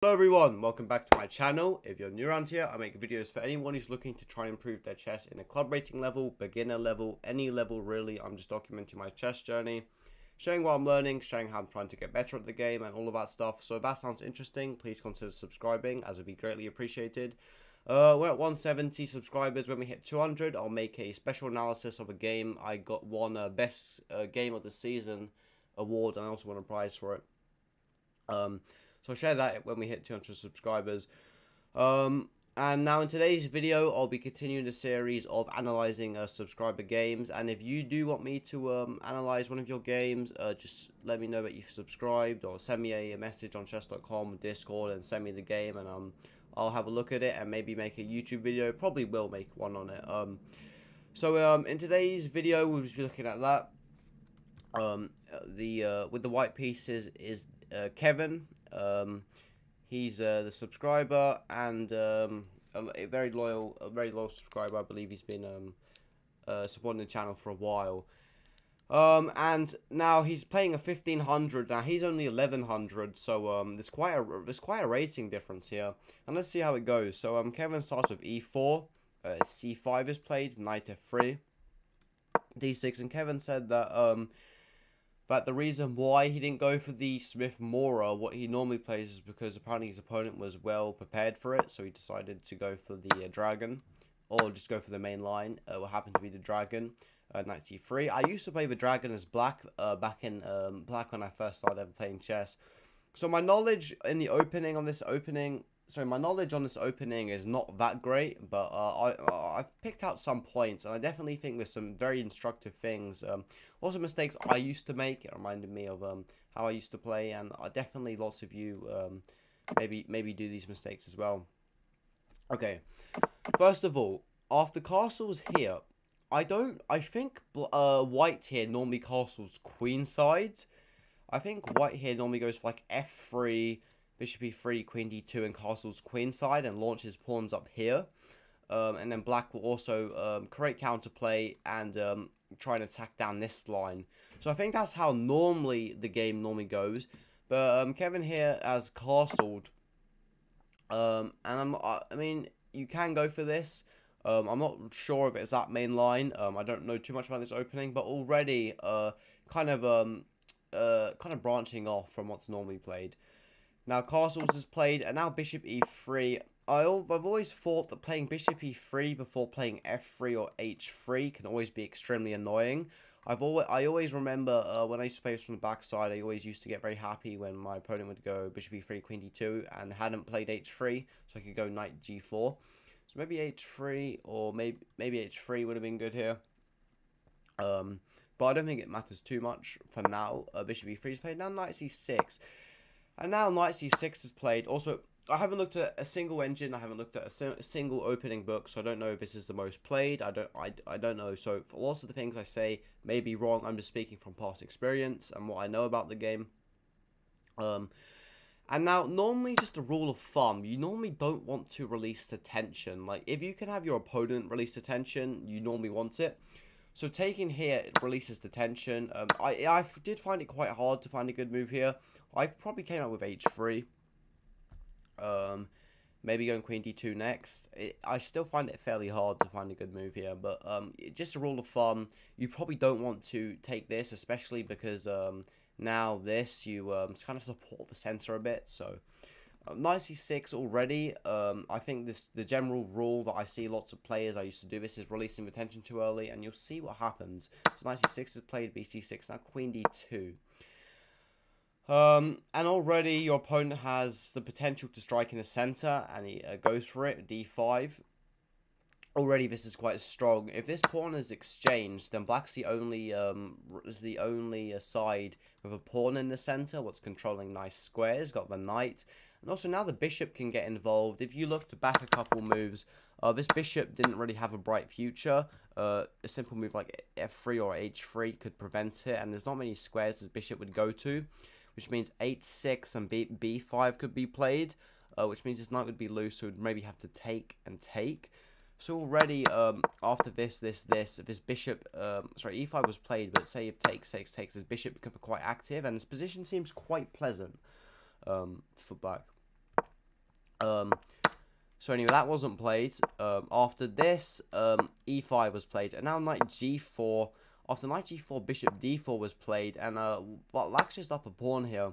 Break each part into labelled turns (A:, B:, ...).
A: Hello everyone, welcome back to my channel. If you're new around here, I make videos for anyone who's looking to try and improve their chess in a club rating level, beginner level, any level really. I'm just documenting my chess journey, showing what I'm learning, showing how I'm trying to get better at the game and all of that stuff. So if that sounds interesting, please consider subscribing, as it would be greatly appreciated. We're at 170 subscribers. When we hit 200, I'll make a special analysis of a game. I got one best game of the season award, and I also won a prize for it. So I'll share that when we hit 200 subscribers. And now in today's video, I'll be continuing the series of analyzing subscriber games. And if you do want me to analyze one of your games, just let me know that you've subscribed, or send me a message on chess.com, Discord, and send me the game, and I'll have a look at it and maybe make a YouTube video. Probably will make one on it. In today's video, we'll just be looking at that. With the white pieces is Kevin. He's the subscriber and a very loyal subscriber. I believe he's been supporting the channel for a while. And now he's playing a 1500. Now he's only 1100, so there's quite a rating difference here. And let's see how it goes. So Kevin starts with e4, c5 is played, knight f3, d6, and Kevin said that but the reason why he didn't go for the Smith-Mora, what he normally plays, is because apparently his opponent was well prepared for it, so he decided to go for the dragon, or just go for the main line, what happened to be the dragon, knight c3. I used to play the dragon as black, back in black when I first started ever playing chess. So my knowledge in the opening on this opening, my knowledge on this opening is not that great, but I've picked out some points, and I definitely think there's some very instructive things. Also mistakes I used to make. It reminded me of how I used to play, and definitely lots of you maybe do these mistakes as well. Okay, first of all, after castles here, I think white here normally castles queenside. I think white here normally goes for like f3, bishop e3, queen d2, and castles queenside, and launches pawns up here. And then black will also create counterplay and try and attack down this line. So I think that's how normally the game goes. But Kevin here has castled, and I mean, you can go for this. I'm not sure if it's that main line. I don't know too much about this opening, but already kind of branching off from what's normally played. Now castles is played, and now bishop e3. I've always thought that playing bishop e3 before playing f3 or h3 can always be extremely annoying. I always remember when I used to play this from the backside, I always used to get very happy when my opponent would go bishop e3, queen d2, and hadn't played h3, so I could go knight g4. So maybe h3, or maybe h3 would have been good here. But I don't think it matters too much for now. Bishop e3 is played. Now knight c6. And now knight c6 is played. Also, I haven't looked at a single engine. I haven't looked at a single opening book, so I don't know if this is the most played. I don't know. So for lots of the things I say may be wrong. I'm just speaking from past experience and what I know about the game. And now, normally, just a rule of thumb, you normally don't want to release the tension. Like, if you can have your opponent release the tension, you normally want it. So taking here, it releases the tension. I did find it quite hard to find a good move here. I probably came out with h3. Maybe going queen d2 next. I still find it fairly hard to find a good move here. But just a rule of thumb, you probably don't want to take this, especially because now this, you kind of support the center a bit. So knight c6 already. I think the general rule that I see lots of players, I used to do this, is releasing the tension too early, and you'll see what happens. So knight c6 is played, bc6, now queen d2. And already your opponent has the potential to strike in the center, and he goes for it, d5. Already this is quite strong. If this pawn is exchanged, then black's the only side with a pawn in the center, what's controlling nice squares, got the knight. And also now the bishop can get involved. If you looked back a couple moves, this bishop didn't really have a bright future. A simple move like f3 or h3 could prevent it, and there's not many squares this bishop would go to, which means h6 and b5 could be played, which means this knight would be loose, so it would maybe have to take and take. So already, after this bishop, sorry, e5 was played, but say if takes, his bishop becomes quite active, and his position seems quite pleasant for black. Um, so anyway, that wasn't played. After this, e5 was played, and now knight g4. After knight g4, bishop d4 was played, and black's just up a pawn here.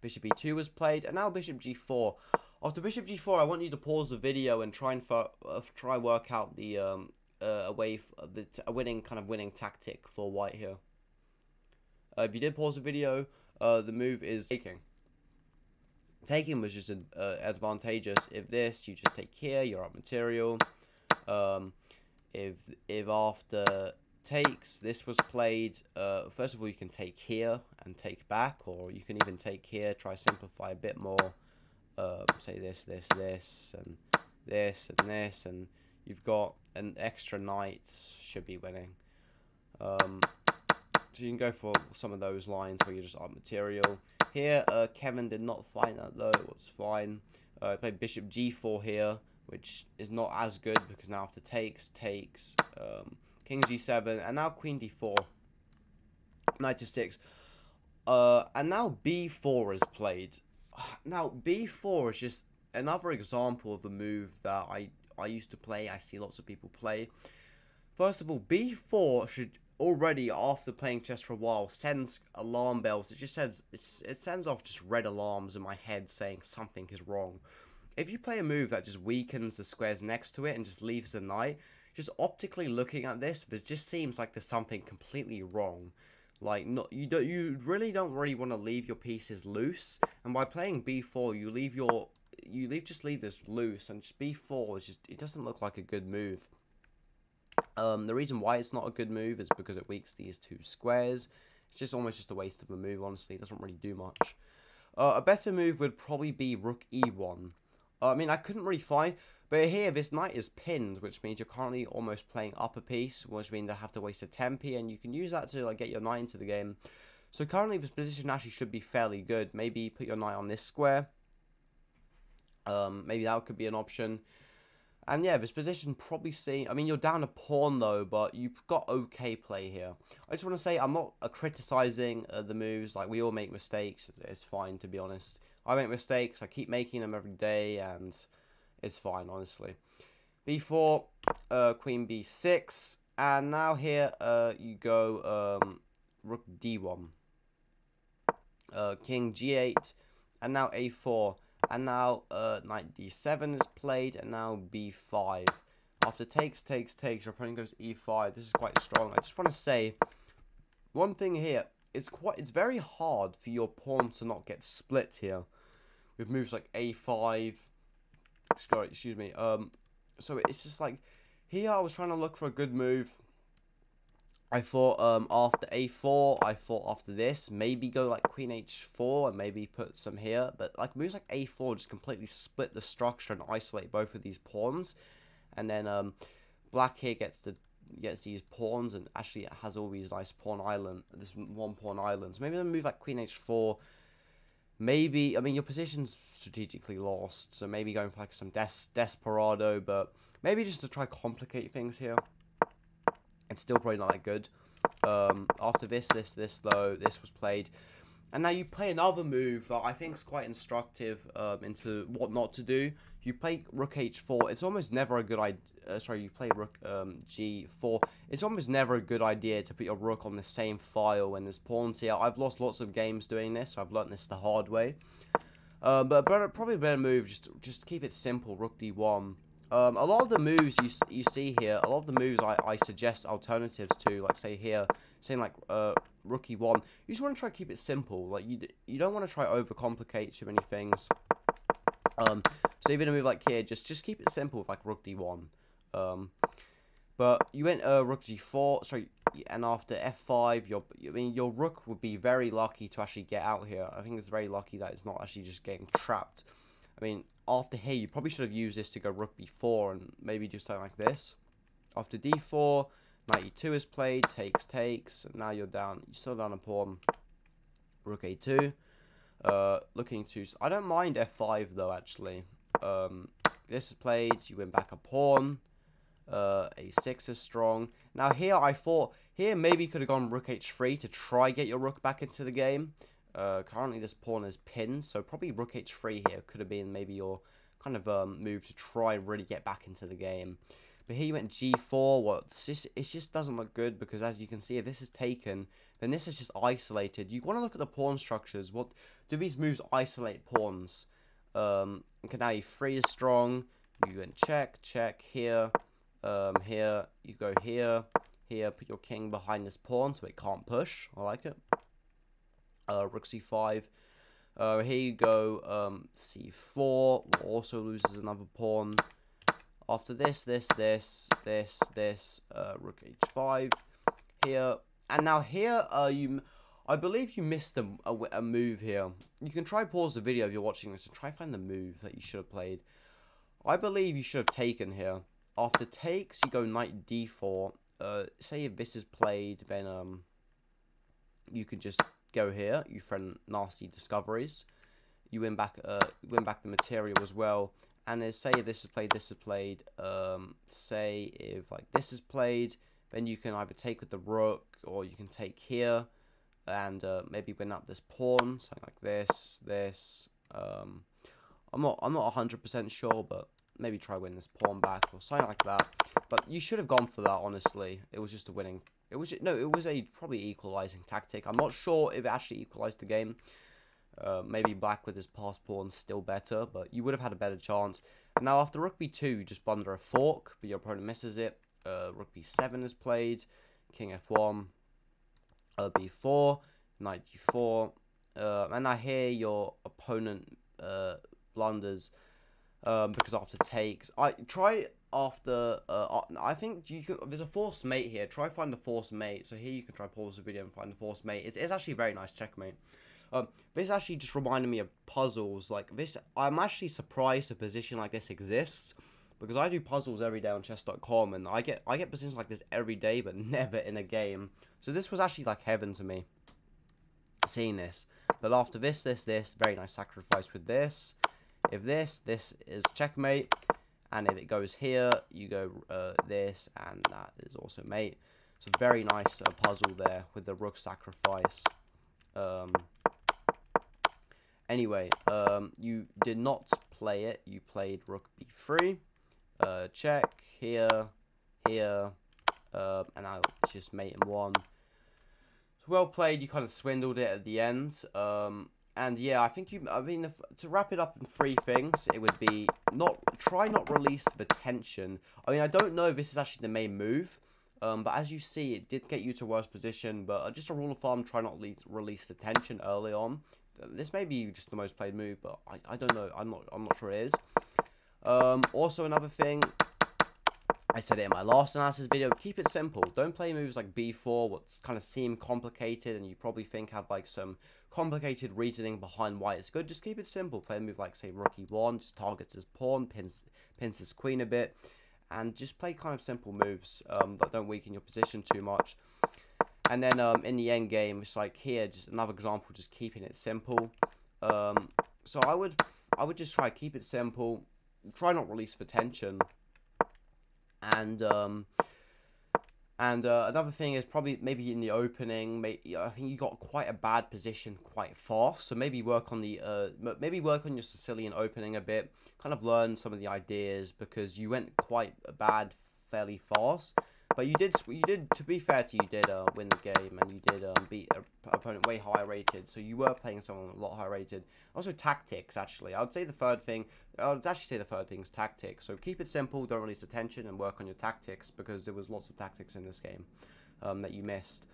A: Bishop e2 was played, and now bishop g4. After bishop g4, I want you to pause the video and try work out the a winning tactic for white here. If you did pause the video, the move is taking. Taking was just advantageous. If this, you just take here, you're up material. If after takes, this was played, first of all, you can take here and take back, or you can even take here, try simplify a bit more. Say this, and this, and this, and you've got an extra knight, should be winning. So you can go for some of those lines where you're just up material. Here, Kevin did not find that though, it was fine. I played bishop g4 here, which is not as good because now after takes, king g7, and now queen d4, knight f6. And now b4 is played. Now b4 is just another example of the move that I used to play. I see lots of people play. First of all, b4 should already, after playing chess for a while, sends alarm bells. It just says it sends off just red alarms in my head saying something is wrong. If you play a move that just weakens the squares next to it and just leaves the knight, just optically looking at this, it just seems like there's something completely wrong. Like, you really don't want to leave your pieces loose, and by playing b4, you leave this loose, and just b4 is just, it doesn't look like a good move. The reason why it's not a good move is because it weakens these two squares. It's just almost just a waste of a move, honestly. It doesn't really do much. A better move would probably be rook e1. I mean, I couldn't really find, but here this knight is pinned, which means you're currently almost playing up a piece, which means they have to waste a tempi, and you can use that to like get your knight into the game. So currently this position actually should be fairly good. Maybe put your knight on this square. Maybe that could be an option. And yeah, this position probably I mean, you're down a pawn though, but you've got okay play here. I just want to say, I'm not criticizing the moves. Like, we all make mistakes. It's fine, to be honest. I make mistakes. I keep making them every day, and it's fine, honestly. b4, queen b6, and now here you go rook d1, king g8, and now a4. And now knight d7 is played, and now b5. After takes, your opponent goes e5. This is quite strong. I just want to say one thing here. It's very hard for your pawn to not get split here with moves like a5. Sorry, excuse me. So it's just like here I was trying to look for a good move. I thought after a4, I thought after this, maybe go like queen h4 and maybe put some here. But like moves like a4 just completely split the structure and isolate both of these pawns. And then black here gets these pawns, and actually it has all these nice this one pawn islands. Maybe then move like queen h4. Maybe, I mean, your position's strategically lost, so maybe going for like some desperado, but maybe just to try complicate things here. It's still probably not that good. After this though, this was played. And now you play another move that I think is quite instructive into what not to do. You play rook h4. It's almost never a good idea. Sorry, you play rook g4. It's almost never a good idea to put your rook on the same file when there's pawns here. I've lost lots of games doing this, so I've learned this the hard way. But probably a better move, just keep it simple, rook d1. A lot of the moves you see here, a lot of the moves I suggest alternatives to, like say here, saying like rook e1. You just want to try to keep it simple. Like you don't want to try overcomplicate too many things. So even a move like here, just keep it simple with like rook d1. But you went rook g4, sorry, and after f5, your rook would be very lucky to actually get out here. I think it's very lucky that it's not actually just getting trapped. I mean, after here, you probably should have used this to go rook b4 and maybe do something like this. After d4, knight e2 is played, takes, and now you're still down a pawn. Rook a2. Looking to, I don't mind f5 though, actually. This is played, you win back a pawn. A6 is strong. Now here, I thought, here maybe you could have gone rook h3 to try get your rook back into the game. Currently this pawn is pinned, so probably rook h3 here could have been maybe your kind of move to try and really get back into the game. But here you went g4. Well, it just doesn't look good, because as you can see, if this is taken, then this is just isolated. You want to look at the pawn structures. What do these moves isolate pawns? Okay, now e3 is strong. You can check here. Here you go here. Put your king behind this pawn so it can't push. I like it. Rook c5. Here you go. c4 also loses another pawn. After this, rook h5 here, and now here, I believe you missed a move here. You can try pause the video if you're watching this and try find the move that you should have played. I believe you should have taken here. After takes, you go knight d4. Say if this is played, then you can just go here. You throw nasty discoveries. You win back the material as well. And then say if this is played, say if like this is played, then you can either take with the rook, or you can take here and maybe win up this pawn, something like this. I'm not 100% sure, but maybe try win this pawn back or something like that. But you should have gone for that, honestly. It was just a winning. It was a probably equalizing tactic. I'm not sure if it actually equalized the game. Maybe black with his passed pawn still better, but you would have had a better chance. And now after rook b2, you just blunder a fork, but your opponent misses it. Rook b7 is played, king f1, b4, knight d4, and now here your opponent blunders because after takes. I think you can. There's a forced mate here. Try find the forced mate. So here you can try pause the video and find the forced mate. It's actually a very nice checkmate. This actually just reminded me of puzzles like this. I'm actually surprised a position like this exists, because I do puzzles every day on chess.com, and I get positions like this every day, but never in a game. So this was actually like heaven to me, seeing this. But after this, very nice sacrifice with this. If this is checkmate, and if it goes here, you go this, and that is also mate. So very nice puzzle there with the rook sacrifice. Anyway, you did not play it. You played rook b3. Check here, and now it's just mate and one. So well played. You kind of swindled it at the end. And yeah, I mean, to wrap it up in 3 things, it would be try not release the tension. I mean, I don't know if this is actually the main move, but as you see, it did get you to worse position. But just a rule of thumb, try not release the tension early on. This may be just the most played move, but I don't know. I'm not sure it is. Also, another thing, I said it in my last analysis video, keep it simple. Don't play moves like b4, what kind of seem complicated, and you probably think have like some complicated reasoning behind why it's good. Just keep it simple. Play a move like, say, rook e1, just targets his pawn, pins his queen a bit, and just play kind of simple moves that don't weaken your position too much. And then in the end game, it's like here, just another example, just keeping it simple. So I would just try keep it simple, try not release the tension, and another thing is probably maybe in the opening, I think you got quite a bad position quite fast. So maybe work on your Sicilian opening a bit, kind of learn some of the ideas, because you went quite bad fairly fast. But you did, to be fair to you, did win the game, and you did beat an opponent way higher rated. So you were playing someone a lot higher rated. Also tactics, actually. I would actually say the third thing is tactics. So keep it simple, don't release the tension, and work on your tactics, because there was lots of tactics in this game that you missed.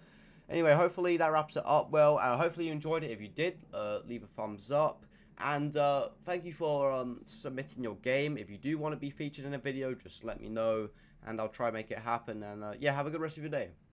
A: Anyway, hopefully that wraps it up well. Hopefully you enjoyed it. If you did, leave a thumbs up. And thank you for submitting your game. If you do want to be featured in a video, just let me know, and I'll try and make it happen. And yeah, have a good rest of your day.